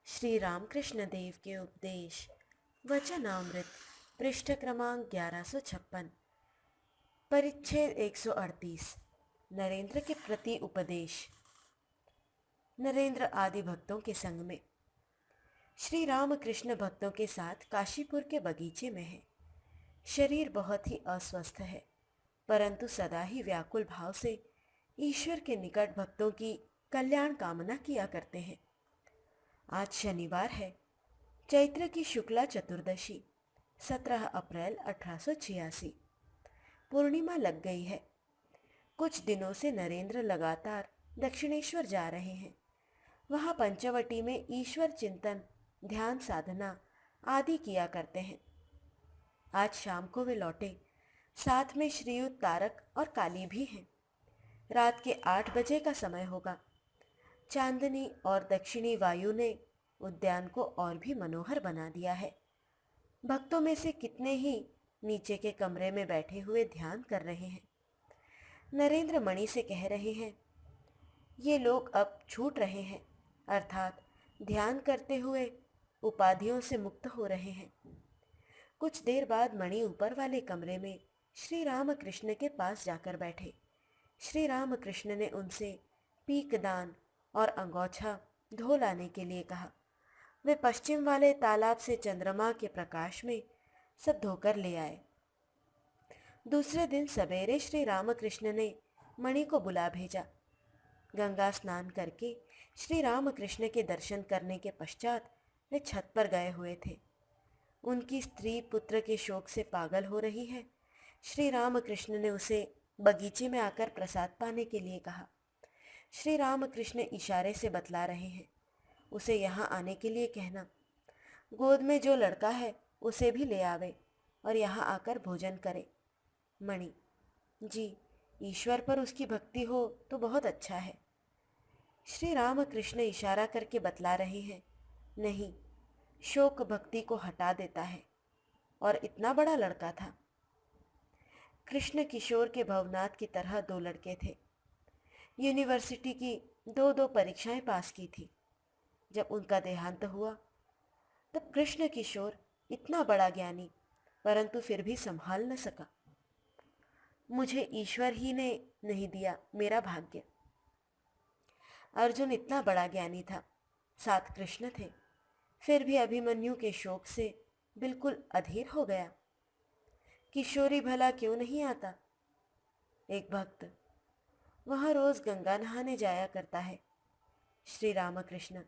श्री रामकृष्ण देव के उपदेश वचनामृत पृष्ठ क्रमांक 1156 परिच्छेद 138 नरेंद्र के प्रति उपदेश। नरेंद्र आदि भक्तों के संग में। श्री रामकृष्ण भक्तों के साथ काशीपुर के बगीचे में है। शरीर बहुत ही अस्वस्थ है, परंतु सदा ही व्याकुल भाव से ईश्वर के निकट भक्तों की कल्याण कामना किया करते हैं। आज शनिवार है, चैत्र की शुक्ला चतुर्दशी 17 अप्रैल 1886। पूर्णिमा लग गई है। कुछ दिनों से नरेंद्र लगातार दक्षिणेश्वर जा रहे हैं। वहाँ पंचवटी में ईश्वर चिंतन, ध्यान साधना आदि किया करते हैं। आज शाम को वे लौटे। साथ में श्रीयुत तारक और काली भी हैं। रात के 8 बजे का समय होगा। चांदनी और दक्षिणी वायु ने उद्यान को और भी मनोहर बना दिया है। भक्तों में से कितने ही नीचे के कमरे में बैठे हुए ध्यान कर रहे हैं। नरेंद्र मणि से कह रहे हैं, ये लोग अब छूट रहे हैं, अर्थात ध्यान करते हुए उपाधियों से मुक्त हो रहे हैं। कुछ देर बाद मणि ऊपर वाले कमरे में श्री रामकृष्ण के पास जाकर बैठे। श्री रामकृष्ण ने उनसे पीकदान और अंगोछा धो लाने के लिए कहा। वे पश्चिम वाले तालाब से चंद्रमा के प्रकाश में सब धोकर ले आए। दूसरे दिन सवेरे श्री रामकृष्ण ने मणि को बुला भेजा। गंगा स्नान करके श्री रामकृष्ण के दर्शन करने के पश्चात वे छत पर गए हुए थे। उनकी स्त्री पुत्र के शोक से पागल हो रही है। श्री रामकृष्ण ने उसे बगीचे में आकर प्रसाद पाने के लिए कहा। श्री रामकृष्ण इशारे से बतला रहे हैं, उसे यहाँ आने के लिए कहना। गोद में जो लड़का है उसे भी ले आवे और यहाँ आकर भोजन करे। मणि: जी, ईश्वर पर उसकी भक्ति हो तो बहुत अच्छा है। श्री रामकृष्ण इशारा करके बतला रहे हैं, नहीं, शोक भक्ति को हटा देता है। और इतना बड़ा लड़का था। कृष्ण किशोर के भवनाथ की तरह 2 लड़के थे। यूनिवर्सिटी की 2 परीक्षाएं पास की थी। जब उनका देहांत हुआ तब कृष्ण किशोर इतना बड़ा ज्ञानी, परंतु फिर भी संभाल न सका। मुझे ईश्वर ही ने नहीं दिया, मेरा भाग्य। अर्जुन इतना बड़ा ज्ञानी था, 7 कृष्ण थे, फिर भी अभिमन्यु के शोक से बिल्कुल अधीर हो गया। किशोरी भला क्यों नहीं आता? एक भक्त वहाँ रोज गंगा नहाने जाया करता है। श्री रामकृष्ण: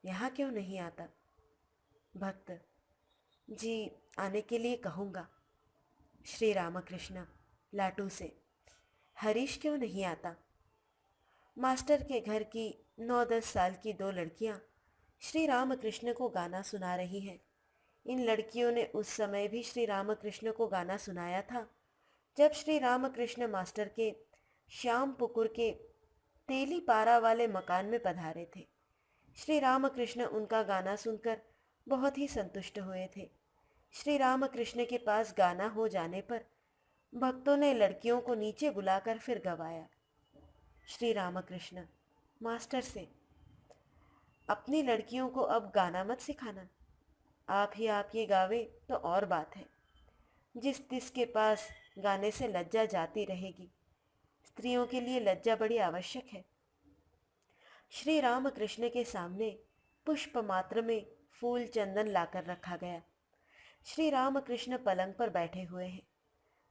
यहाँ क्यों नहीं आता? भक्त: जी, आने के लिए कहूँगा। श्री रामकृष्ण लाटू से: हरीश क्यों नहीं आता? मास्टर के घर की 9-10 साल की 2 लड़कियाँ श्री रामकृष्ण को गाना सुना रही हैं। इन लड़कियों ने उस समय भी श्री रामकृष्ण को गाना सुनाया था जब श्री रामकृष्ण मास्टर के श्याम पुकुर के तेली पारा वाले मकान में पधारे थे। श्री रामकृष्ण उनका गाना सुनकर बहुत ही संतुष्ट हुए थे। श्री रामकृष्ण के पास गाना हो जाने पर भक्तों ने लड़कियों को नीचे बुलाकर फिर गवाया। श्री रामकृष्ण मास्टर से: अपनी लड़कियों को अब गाना मत सिखाना, आप ही आप ये गावे तो और बात है। जिस के पास गाने से लज्जा जाती रहेगी, स्त्रियों के लिए लज्जा बड़ी आवश्यक है। श्री रामकृष्ण के सामने पुष्प मात्र में फूल चंदन लाकर रखा गया। श्री रामकृष्ण पलंग पर बैठे हुए हैं।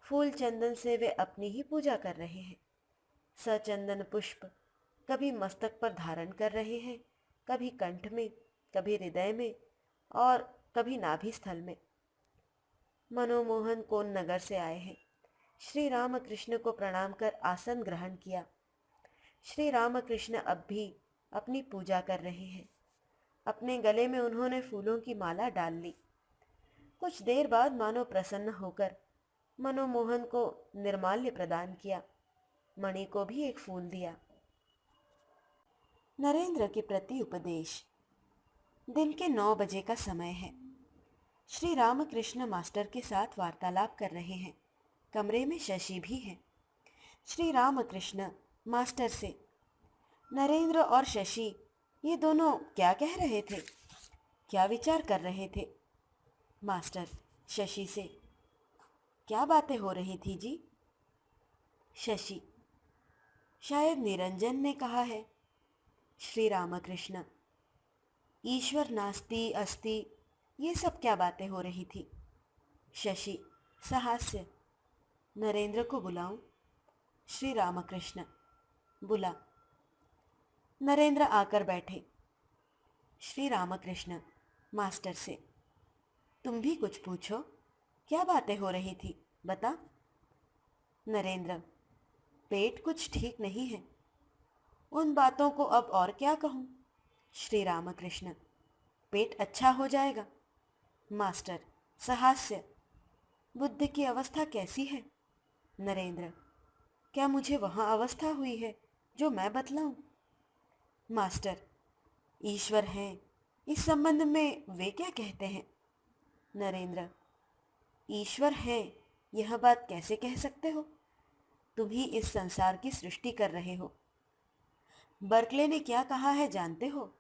फूल चंदन से वे अपनी ही पूजा कर रहे हैं। सचंदन पुष्प कभी मस्तक पर धारण कर रहे हैं, कभी कंठ में, कभी हृदय में और कभी नाभि स्थल में। मनोमोहन कोन नगर से आए हैं। श्री रामकृष्ण को प्रणाम कर आसन ग्रहण किया। श्री रामकृष्ण अब भी अपनी पूजा कर रहे हैं। अपने गले में उन्होंने फूलों की माला डाल ली। कुछ देर बाद मानो प्रसन्न होकर मनोमोहन को निर्माल्य प्रदान किया। मणि को भी एक फूल दिया। नरेंद्र के प्रति उपदेश। दिन के 9 बजे का समय है। श्री रामकृष्ण मास्टर के साथ वार्तालाप कर रहे हैं। कमरे में शशि भी है। श्री रामकृष्ण मास्टर से: नरेंद्र और शशि ये दोनों क्या कह रहे थे? क्या विचार कर रहे थे? मास्टर शशि से। क्या बातें हो रही थी जी? शशि, शायद निरंजन ने कहा है। श्री रामकृष्ण, ईश्वर नास्ति अस्ति, ये सब क्या बातें हो रही थी? शशि सहास्य, नरेंद्र को बुलाऊं? श्री रामकृष्ण, बुला। नरेंद्र आकर बैठे। श्री रामकृष्ण मास्टर से, तुम भी कुछ पूछो, क्या बातें हो रही थी, बता। नरेंद्र, पेट कुछ ठीक नहीं है। उन बातों को अब और क्या कहूँ? श्री रामकृष्ण, पेट अच्छा हो जाएगा। मास्टर सहास्य, बुद्ध की अवस्था कैसी है? नरेंद्र, क्या मुझे वहाँ अवस्था हुई है जो मैं बतलाऊं? मास्टर, ईश्वर हैं, इस संबंध में वे क्या कहते हैं? नरेंद्र, ईश्वर है यह बात कैसे कह सकते हो? तुम ही इस संसार की सृष्टि कर रहे हो। बर्कले ने क्या कहा है जानते हो?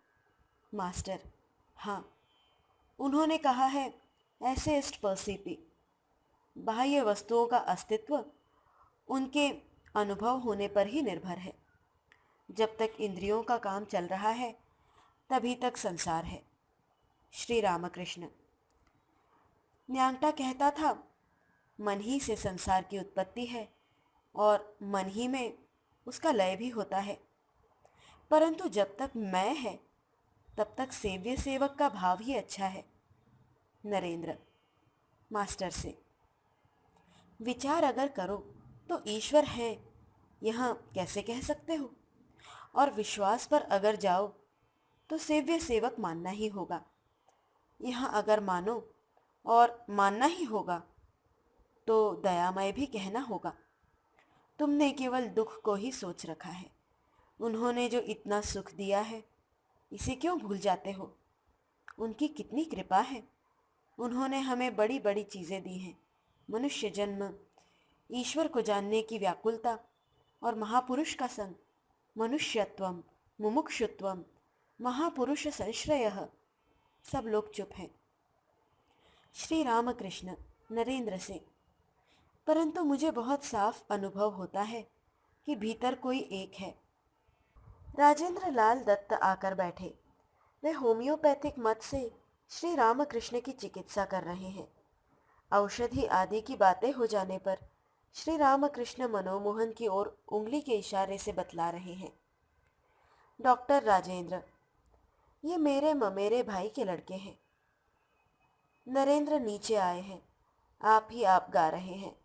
मास्टर, हाँ, उन्होंने कहा है ऐसे एस्ट परसिपी, बाह्य वस्तुओं का अस्तित्व उनके अनुभव होने पर ही निर्भर है। जब तक इंद्रियों का काम चल रहा है तभी तक संसार है। श्री रामकृष्ण, न्यांगटा कहता था मन ही से संसार की उत्पत्ति है और मन ही में उसका लय भी होता है, परंतु जब तक मैं है तब तक सेव्य सेवक का भाव ही अच्छा है। नरेंद्र मास्टर से, विचार अगर करो तो ईश्वर है यहाँ कैसे कह सकते हो? और विश्वास पर अगर जाओ तो सेव्य सेवक मानना ही होगा। यहाँ अगर मानो और मानना ही होगा तो दयामय भी कहना होगा। तुमने केवल दुख को ही सोच रखा है। उन्होंने जो इतना सुख दिया है इसे क्यों भूल जाते हो? उनकी कितनी कृपा है। उन्होंने हमें बड़ी बड़ी चीज़ें दी हैं, मनुष्य जन्म, ईश्वर को जानने की व्याकुलता और महापुरुष का संग, मनुष्यत्वम, मुमुक्षुत्वम, महापुरुष संश्रयः। सब लोग चुप हैं। श्री रामकृष्ण नरेंद्र से, परंतु मुझे बहुत साफ अनुभव होता है कि भीतर कोई एक है। राजेंद्र लाल दत्त आकर बैठे। वे होम्योपैथिक मत से श्री रामकृष्ण की चिकित्सा कर रहे हैं। औषधि आदि की बातें हो जाने पर श्री रामकृष्ण मनोमोहन की ओर उंगली के इशारे से बतला रहे हैं। डॉक्टर राजेंद्र, ये मेरे ममेरे भाई के लड़के हैं। नरेंद्र नीचे आए हैं। आप ही आप गा रहे हैं।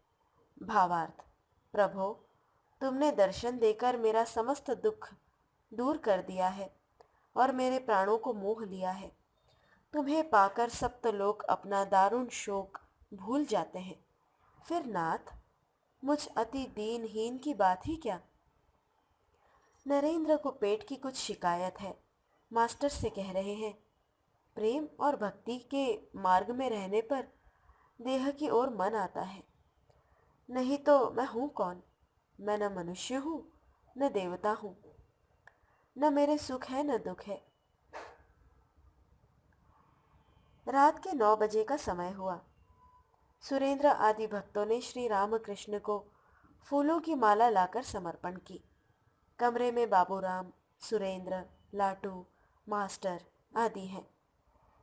भावार्थ, प्रभो, तुमने दर्शन देकर मेरा समस्त दुख दूर कर दिया है और मेरे प्राणों को मोह लिया है। तुम्हें पाकर सप्तलोक अपना दारुण शोक भूल जाते हैं। फिर नाथ, मुझ अति दीनहीन की बात ही क्या? नरेंद्र को पेट की कुछ शिकायत है। मास्टर से कह रहे हैं, प्रेम और भक्ति के मार्ग में रहने पर देह की ओर मन आता है। नहीं तो मैं हूँ कौन? मैं न मनुष्य हूँ न देवता हूँ, न मेरे सुख है न दुख है। रात के 9 बजे का समय हुआ। सुरेंद्र आदि भक्तों ने श्री रामकृष्ण को फूलों की माला लाकर समर्पण की। कमरे में बाबूराम, सुरेंद्र, लाटू, मास्टर आदि हैं।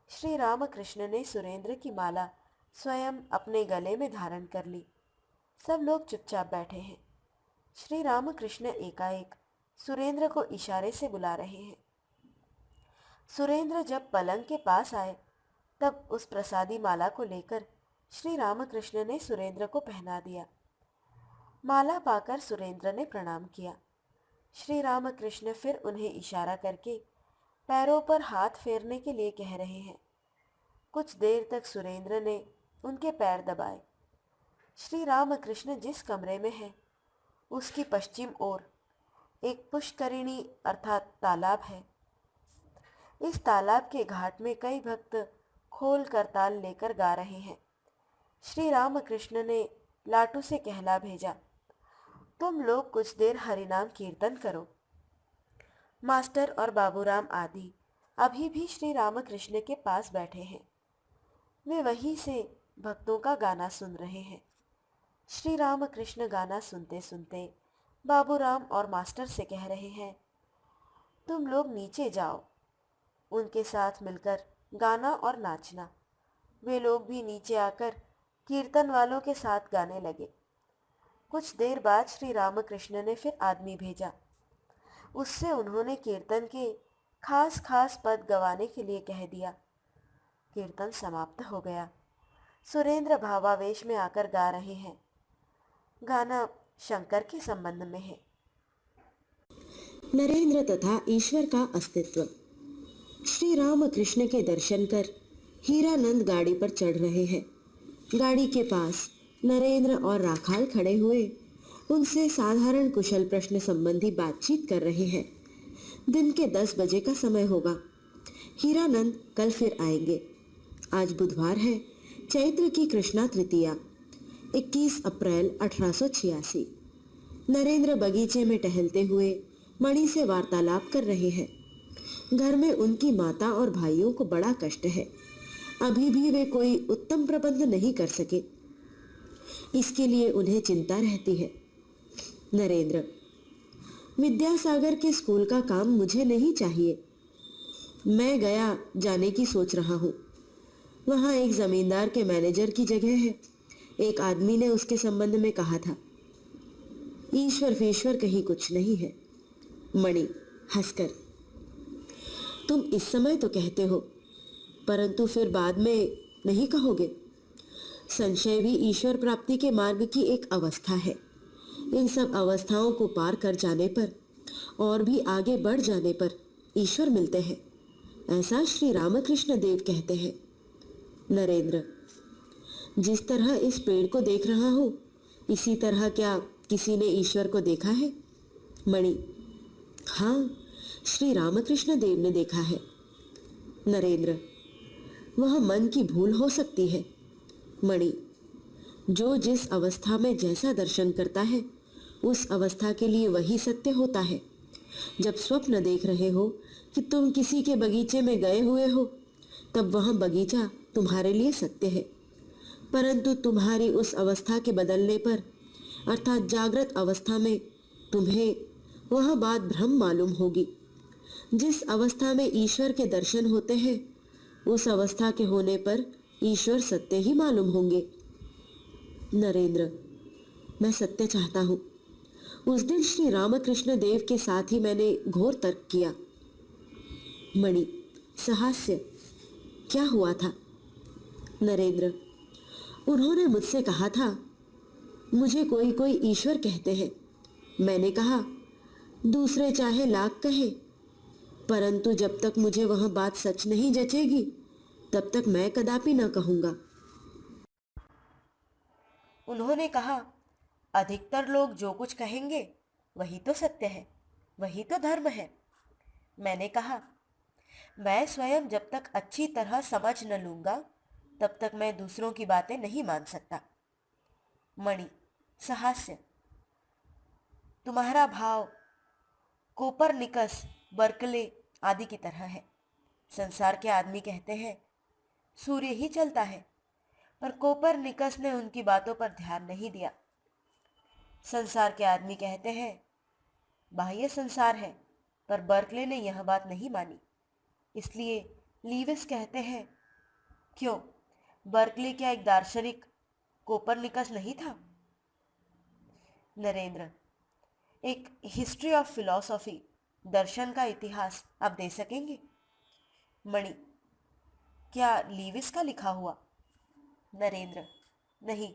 श्री रामकृष्ण ने सुरेंद्र की माला स्वयं अपने गले में धारण कर ली। सब लोग चुपचाप बैठे हैं। श्री रामकृष्ण एकाएक सुरेंद्र को इशारे से बुला रहे हैं। सुरेंद्र जब पलंग के पास आए तब उस प्रसादी माला को लेकर श्री रामकृष्ण ने सुरेंद्र को पहना दिया। माला पाकर सुरेंद्र ने प्रणाम किया। श्री रामकृष्ण फिर उन्हें इशारा करके पैरों पर हाथ फेरने के लिए कह रहे हैं। कुछ देर तक सुरेंद्र ने उनके पैर दबाए। श्री रामकृष्ण जिस कमरे में है उसकी पश्चिम ओर एक पुष्करिणी अर्थात तालाब है। इस तालाब के घाट में कई भक्त खोल कर ताल लेकर गा रहे हैं। श्री रामकृष्ण ने लाटू से कहला भेजा, तुम लोग कुछ देर हरिनाम कीर्तन करो। मास्टर और बाबूराम आदि अभी भी श्री रामकृष्ण के पास बैठे हैं। वे वहीं से भक्तों का गाना सुन रहे हैं। श्री रामकृष्ण गाना सुनते सुनते बाबूराम और मास्टर से कह रहे हैं, तुम लोग नीचे जाओ, उनके साथ मिलकर गाना और नाचना। वे लोग भी नीचे आकर कीर्तन वालों के साथ गाने लगे। कुछ देर बाद श्री रामकृष्ण ने फिर आदमी भेजा। उससे उन्होंने कीर्तन के खास खास पद गवाने के लिए कह दिया। कीर्तन समाप्त हो गया। सुरेंद्र भावावेश में आकर गा रहे हैं। गाना शंकर के संबंध में है। नरेंद्र तथा ईश्वर का अस्तित्व। श्री रामकृष्ण के दर्शन कर हीरानंद गाड़ी पर चढ़ रहे हैं। गाड़ी के पास नरेंद्र और राखाल खड़े हुए उनसे साधारण कुशल प्रश्न संबंधी बातचीत कर रहे हैं। दिन के 10 बजे का समय होगा। हीरानंद कल फिर आएंगे। आज बुधवार है, चैत्र की कृष्णा तृतीया, 21 अप्रैल 1886। नरेंद्र बगीचे में टहलते हुए मणि से वार्तालाप कर रहे हैं। घर में उनकी माता और भाइयों को बड़ा कष्ट है। अभी भी वे कोई उत्तम प्रबंध नहीं कर सके। इसके लिए उन्हें चिंता रहती है। नरेंद्र, विद्यासागर के स्कूल का काम मुझे नहीं चाहिए। मैं गया जाने की सोच रहा हूँ। वहाँ एक जमींदार के मैनेजर की जगह है। एक आदमी ने उसके संबंध में कहा था। ईश्वर फीश्वर कहीं कुछ नहीं है। मणि हंसकर, तुम इस समय तो कहते हो, परंतु फिर बाद में नहीं कहोगे। संशय भी ईश्वर प्राप्ति के मार्ग की एक अवस्था है। इन सब अवस्थाओं को पार कर जाने पर और भी आगे बढ़ जाने पर ईश्वर मिलते हैं, ऐसा श्री रामकृष्ण देव कहते हैं। नरेंद्र, जिस तरह इस पेड़ को देख रहा हूँ, इसी तरह क्या किसी ने ईश्वर को देखा है? मणि, हाँ, श्री रामकृष्ण देव ने देखा है। नरेंद्र, वह मन की भूल हो सकती है। मणि, जो जिस अवस्था में जैसा दर्शन करता है, उस अवस्था के लिए वही सत्य होता है। जब स्वप्न देख रहे हो कि तुम किसी के बगीचे में गए हुए हो, तब वह बगीचा तुम्हारे लिए सत्य है। परंतु तुम्हारी उस अवस्था के बदलने पर, अर्थात जागृत अवस्था में, तुम्हें वह बात भ्रम मालूम होगी। जिस अवस्था में ईश्वर के दर्शन होते हैं, उस अवस्था के होने पर ईश्वर सत्य ही मालूम होंगे। नरेंद्र, मैं सत्य चाहता हूँ। उस दिन श्री रामकृष्ण देव के साथ ही मैंने घोर तर्क किया। मणि सहास्य, क्या हुआ था? नरेंद्र, उन्होंने मुझसे कहा था, मुझे कोई कोई ईश्वर कहते हैं। मैंने कहा, दूसरे चाहे लाख कहे, परंतु जब तक मुझे वह बात सच नहीं जचेगी, तब तक मैं कदापि न कहूँगा। उन्होंने कहा, अधिकतर लोग जो कुछ कहेंगे वही तो सत्य है, वही तो धर्म है। मैंने कहा, मैं स्वयं जब तक अच्छी तरह समझ न लूंगा, तब तक मैं दूसरों की बातें नहीं मान सकता। मणि सहास्य, तुम्हारा भाव कोपरनिकस, बर्कले आदि की तरह है। संसार के आदमी कहते हैं सूर्य ही चलता है, पर कोपरनिकस ने उनकी बातों पर ध्यान नहीं दिया। संसार के आदमी कहते हैं बाह्य संसार है, पर बर्कले ने यह बात नहीं मानी। इसलिए लीविस कहते हैं, क्यों, बर्कले क्या एक दार्शनिक कोपरनिकस नहीं था? नरेंद्र, एक हिस्ट्री ऑफ फिलॉसफी, दर्शन का इतिहास आप दे सकेंगे? मणि, क्या लीविस का लिखा हुआ? नरेंद्र, नहीं,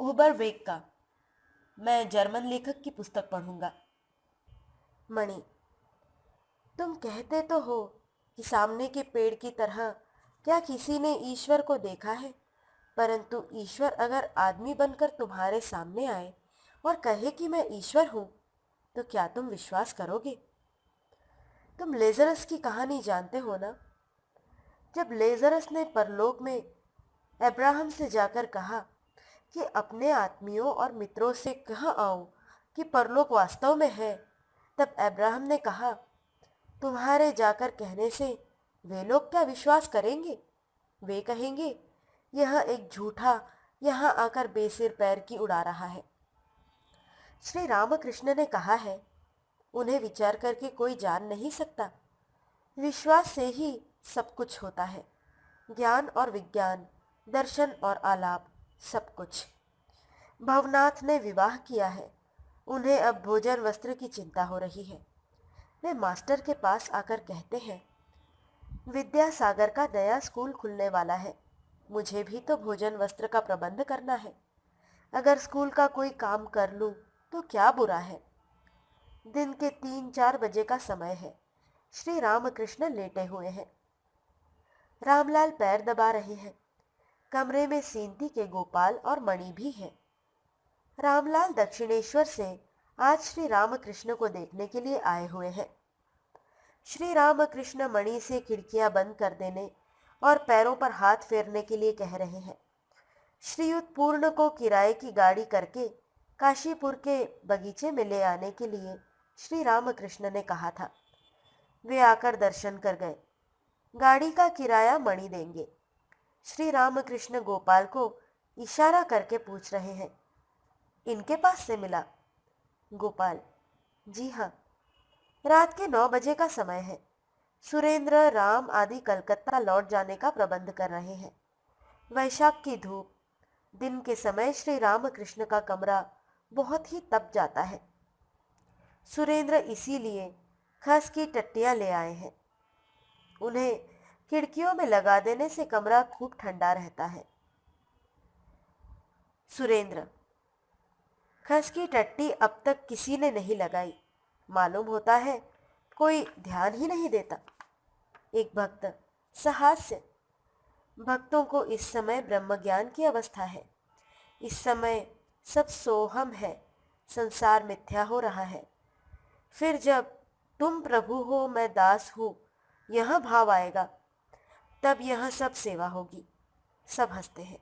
ओबरवेग का। मैं जर्मन लेखक की पुस्तक पढ़ूंगा। मणि, तुम कहते तो हो कि सामने के पेड़ की तरह क्या किसी ने ईश्वर को देखा है, परंतु ईश्वर अगर आदमी बनकर तुम्हारे सामने आए और कहे कि मैं ईश्वर हूं, तो क्या तुम विश्वास करोगे? तुम लेज़रस की कहानी जानते हो ना? जब लेज़रस ने परलोक में अब्राहम से जाकर कहा कि अपने आत्मियों और मित्रों से कह आओ कि परलोक वास्तव में है, तब अब्राहम ने कहा, तुम्हारे जाकर कहने से वे लोग क्या विश्वास करेंगे? वे कहेंगे यह एक झूठा यहाँ आकर बेसिर पैर की उड़ा रहा है। श्री रामकृष्ण ने कहा है, उन्हें विचार करके कोई जान नहीं सकता। विश्वास से ही सब कुछ होता है। ज्ञान और विज्ञान, दर्शन और आलाप, सब कुछ। भवनाथ ने विवाह किया है। उन्हें अब भोजन वस्त्र की चिंता हो रही है। वे मास्टर के पास आकर कहते हैं, विद्यासागर का नया स्कूल खुलने वाला है। मुझे भी तो भोजन वस्त्र का प्रबंध करना है। अगर स्कूल का कोई काम कर लूं तो क्या बुरा है। दिन के 3-4 बजे का समय है। श्री रामकृष्ण लेटे हुए हैं। रामलाल पैर दबा रहे हैं। कमरे में सींती के गोपाल और मणि भी है। रामलाल दक्षिणेश्वर से आज श्री रामकृष्ण को देखने के लिए आए हुए हैं। श्री रामकृष्ण मणि से खिड़कियां बंद कर देने और पैरों पर हाथ फेरने के लिए कह रहे हैं। श्रीयुत पूर्ण को किराए की गाड़ी करके काशीपुर के बगीचे में ले आने के लिए श्री रामकृष्ण ने कहा था। वे आकर दर्शन कर गए। गाड़ी का किराया मणि देंगे। श्री रामकृष्ण गोपाल को इशारा करके पूछ रहे हैं, इनके पास से मिला? गोपाल, जी हाँ। रात के 9 बजे का समय है। सुरेंद्र, राम आदि कलकत्ता लौट जाने का प्रबंध कर रहे हैं। वैशाख की धूप। दिन के समय श्री रामकृष्ण का कमरा बहुत ही तप जाता है। सुरेंद्र इसीलिए खस की टट्टियां ले आए हैं। उन्हें खिड़कियों में लगा देने से कमरा खूब ठंडा रहता है। सुरेंद्र, खस की टट्टी अब तक किसी ने नहीं लगाई। मालूम होता है कोई ध्यान ही नहीं देता। एक भक्त, सहास्य। भक्तों को इस समय ब्रह्मज्ञान की अवस्था है। इस समय सब सोहम है। संसार मिथ्या हो रहा है। फिर जब तुम प्रभु हो मैं दास हूँ यह भाव आएगा, तब यह सब सेवा होगी। सब हंसते हैं।